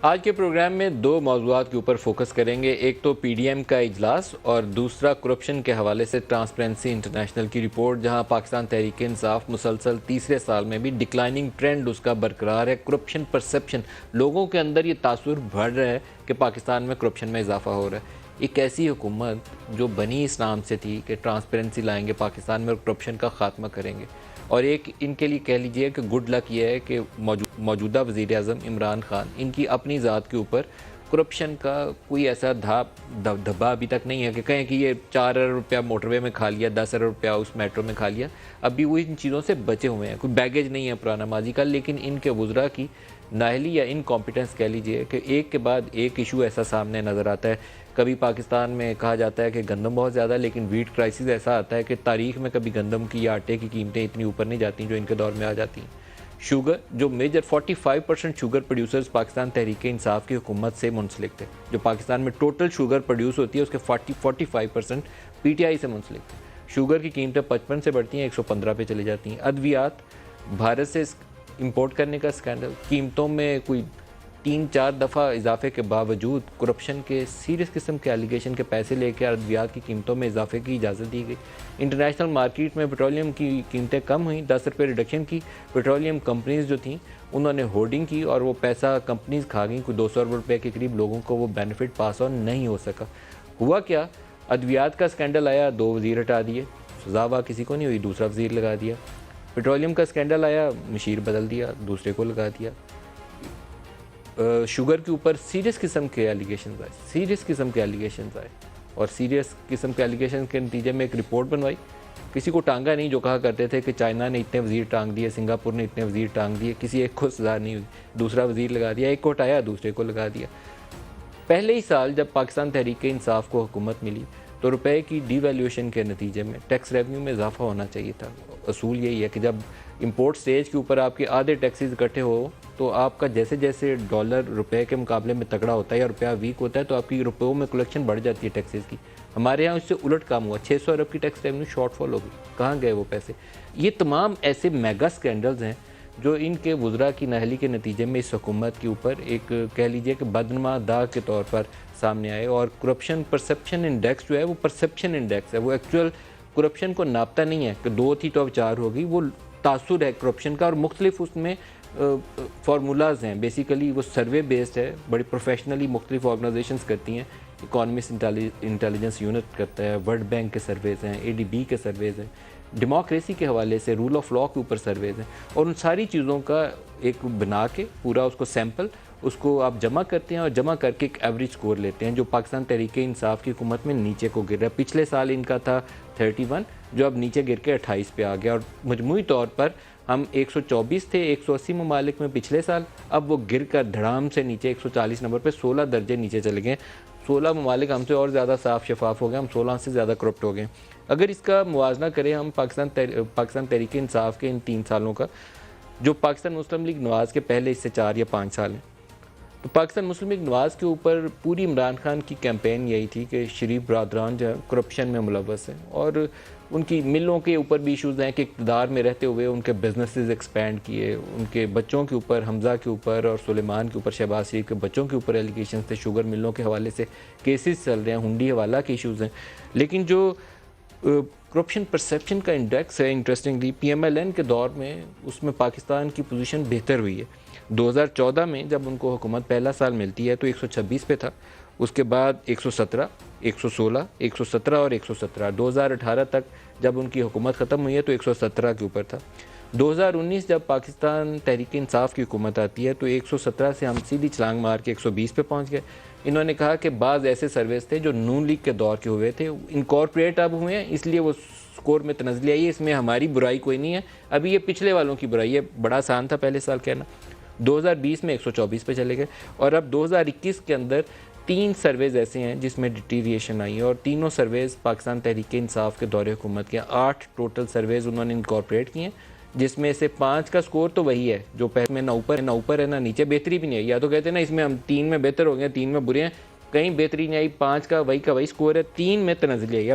आज के प्रोग्राम में दो मौज़ूआत के ऊपर फोकस करेंगे। एक तो पीडीएम का इजलास और दूसरा करप्शन के हवाले से ट्रांसपेरेंसी इंटरनेशनल की रिपोर्ट, जहां पाकिस्तान तहरीक इंसाफ मुसलसल तीसरे साल में भी डिक्लाइनिंग ट्रेंड उसका बरकरार है। करप्शन परसेप्शन, लोगों के अंदर ये तासुर बढ़ रहा है कि पाकिस्तान में करप्शन में इजाफा हो रहा है। एक ऐसी हुकूमत जो बनी इस नाम से थी कि ट्रांसपेरेंसी लाएंगे पाकिस्तान में और करप्शन का खात्मा करेंगे, और एक इनके लिए कह लीजिए कि गुड लक ये है कि मौजूदा वज़ीर आज़म इमरान खान, इनकी अपनी ज़ात के ऊपर करप्शन का कोई ऐसा धब्बा अभी तक नहीं है कि कहें कि ये 4 अरब रुपया मोटरवे में खा लिया, 10 अरब रुपया उस मेट्रो में खा लिया। अभी वो इन चीज़ों से बचे हुए हैं, कोई बैगेज नहीं है पुराना माजी का। लेकिन इनके वज़रा की नाअहली या इनकॉम्पिटेंस कह लीजिए कि एक के बाद एक इशू ऐसा सामने नज़र आता है। कभी पाकिस्तान में कहा जाता है कि गंदम बहुत ज़्यादा, लेकिन वीट क्राइसिस ऐसा आता है कि तारीख में कभी गंदम की या आटे की कीमतें इतनी ऊपर नहीं जाती जो इनके दौर में आ जाती हैं। शुगर, जो major 45% sugar producers Pakistan Tehreek Insaf की हुकूमत से मुंसलिक थे। जो पाकिस्तान में टोटल शुगर प्रोड्यूस होती है उसके 45% पीटीआई से मुंसलिक थे। शुगर की कीमतें 55 से बढ़ती हैं 115 पे चली जाती हैं। अद्वियात, भारत से इंपोर्ट करने का स्कैंडल, कीमतों में कोई 3-4 दफ़ा इजाफे के बावजूद करप्शन के सीरियस किस्म के एलिगेशन के पैसे लेकर अद्वियात की कीमतों में इजाफे की इजाज़त दी गई। इंटरनेशनल मार्केट में पेट्रोलियम की कीमतें कम हुई, 10 रुपये रिडक्शन की। पेट्रोलियम कंपनीज जो थी उन्होंने होर्डिंग की और वो पैसा कंपनीज खा गई। कोई 200 अरब रुपये के करीब लोगों को वो बेनिफिट पास ऑन नहीं हो सका। हुआ क्या, अद्वियात का स्कैंडल आया, 2 वज़ीर हटा दिए, सज़ावा किसी को नहीं हुई, दूसरा वज़ीर लगा दिया। पेट्रोलियम का स्कैंडल आया, मशीर बदल दिया, दूसरे को लगा दिया। शुगर के ऊपर सीरियस किस्म के एलिगेशन आए, और सीरियस किस्म के एलिगेशन के नतीजे में एक रिपोर्ट बनवाई। किसी को टांगा नहीं, जो कहा करते थे कि चाइना ने इतने वज़ीर टांग दिए, सिंगापुर ने इतने वज़ीर टांग दिए, किसी एक को सज़ा नहीं हुई, दूसरा वज़ीर लगा दिया, एक को हटाया दूसरे को लगा दिया। पहले ही साल जब पाकिस्तान तहरीक इंसाफ को हुकूमत मिली तो रुपए की डिवैल्यूएशन के नतीजे में टैक्स रेवेन्यू में इजाफा होना चाहिए था। असूल यही है कि जब इंपोर्ट स्टेज के ऊपर आपके आधे टैक्सेस इकट्ठे हो तो आपका जैसे जैसे डॉलर रुपए के मुकाबले में तगड़ा होता है या रुपया वीक होता है तो आपकी रुपयों में कलेक्शन बढ़ जाती है टैक्सेस की। हमारे यहाँ उससे उलट काम हुआ, 600 अरब की टैक्स रेवेन्यू शॉर्टफॉल हो गई। कहाँ गए वो पैसे? ये तमाम ऐसे मेगा स्कैंडल्स हैं जो इनके वज़रा की नाअहली के नतीजे में इस हुकूमत के ऊपर एक कह लीजिए कि बदनुमा दाग के तौर पर सामने आए। और करप्शन परसेप्शन इंडेक्स जो है वो परसेप्शन इंडेक्स है, वो एक्चुअल करप्शन को नापता नहीं है कि 2 थी तो अब 4 हो गई। वो तासुर है करप्शन का, और मुख्तलिफ उसमें फार्मूलाज हैं। बेसिकली वो सर्वे बेस्ड है, बड़ी प्रोफेशनली मुख्तलिफ ऑर्गेनाइजेशंस करती हैं। इकॉनमिस्ट इंटेलिजेंस यूनिट करता है, वर्ल्ड बैंक के सर्वेज़ हैं, एडीबी के सर्वेज़ हैं, डेमोक्रेसी के हवाले से रूल ऑफ लॉ के ऊपर सर्वेज़ हैं। और उन सारी चीज़ों का एक बना के पूरा उसको सैम्पल उसको आप जमा करते हैं और जमा करके एक एवरेज स्कोर लेते हैं जो पाकिस्तान तहरीक इंसाफ की हुकूमत में नीचे को गिर रहा है। पिछले साल इनका था 31, जो अब नीचे गिर के 28 पे आ गया। और मजमूई तौर पर हम 124 थे 180 ममालिक में पिछले साल, अब वो गिर कर धड़ाम से नीचे 140 नंबर पे 16 दर्जे नीचे चले गए। 16 ममालिक हमसे और ज़्यादा साफ शफाफ हो गए, हम 16 से ज़्यादा करप्ट हो गए। अगर इसका मुवाजना करें हम पाकिस्तान तहरीक इंसाफ के इन 3 सालों का, जो पाकिस्तान मुस्लिम लीग नवाज़ के पहले इससे 4 या 5 साल हैं, तो पाकिस्तान मुस्लिम लीग नवाज़ के ऊपर पूरी इमरान खान की कैंपेन यही थी कि शरीफ बरदरान जो है करप्शन में मुलव्वस हैं। और उनकी मिलों के ऊपर भी इशूज़ हैं कि इक़्तिदार में रहते हुए उनके बिजनेसेस एक्सपेंड किए, उनके बच्चों के ऊपर, हमज़ा के ऊपर और सुलेमान के ऊपर, शहबाज शरीफ के बच्चों के ऊपर एलिगेशन थे। शुगर मिलों के हवाले से केसेस चल रहे हैं, हुंडी हवाला के इशूज़ हैं। लेकिन जो करप्शन परसेप्शन का इंडेक्स है, इंटरेस्टिंगली PMLN के दौर में उसमें पाकिस्तान की पोजीशन बेहतर हुई है। 2014 में जब उनको हुकूमत पहला साल मिलती है तो 126 पे था, उसके बाद 117, 116, 117 और 117। 2018 तक जब उनकी हुकूमत ख़त्म हुई है तो 117 के ऊपर था। 2019 जब पाकिस्तान तहरीक इंसाफ की हुकूमत आती है तो 117 से हम सीधी छलांग मार के 120 पे पहुँच गए। इन्होंने कहा कि बाज़ ऐसे सर्वेस थे जो नून लीग के दौर के हुए थे, इनकॉर्पोरेट अब हुए हैं, इसलिए वो स्कोर में तनज़ली आई है। इसमें हमारी बुराई कोई नहीं है, अभी ये पिछले वालों की बुराई है। बड़ा आसान था पहले साल कहना। 2020 में 124 पे चले गए और अब 2021 के अंदर 3 सर्वेज़ ऐसे हैं जिसमें डिटीरिएशन आई है, और तीनों सर्वेज़ पाकिस्तान तहरीक इंसाफ के दौरे हुकूमत के 8 टोटल सर्वेज़ उन्होंने इनकॉर्पोरेट किए हैं, जिसमें से 5 का स्कोर तो वही है जो पहले में, ना ऊपर है ना नीचे, बेहतरी भी नहीं है। या तो कहते हैं ना इसमें हम 3 में बेहतर हो गए, 3 में बुरे हैं, कहीं बेहतरी नहीं आई। 5 का वही स्कोर है, 3 में तनज़ली आई।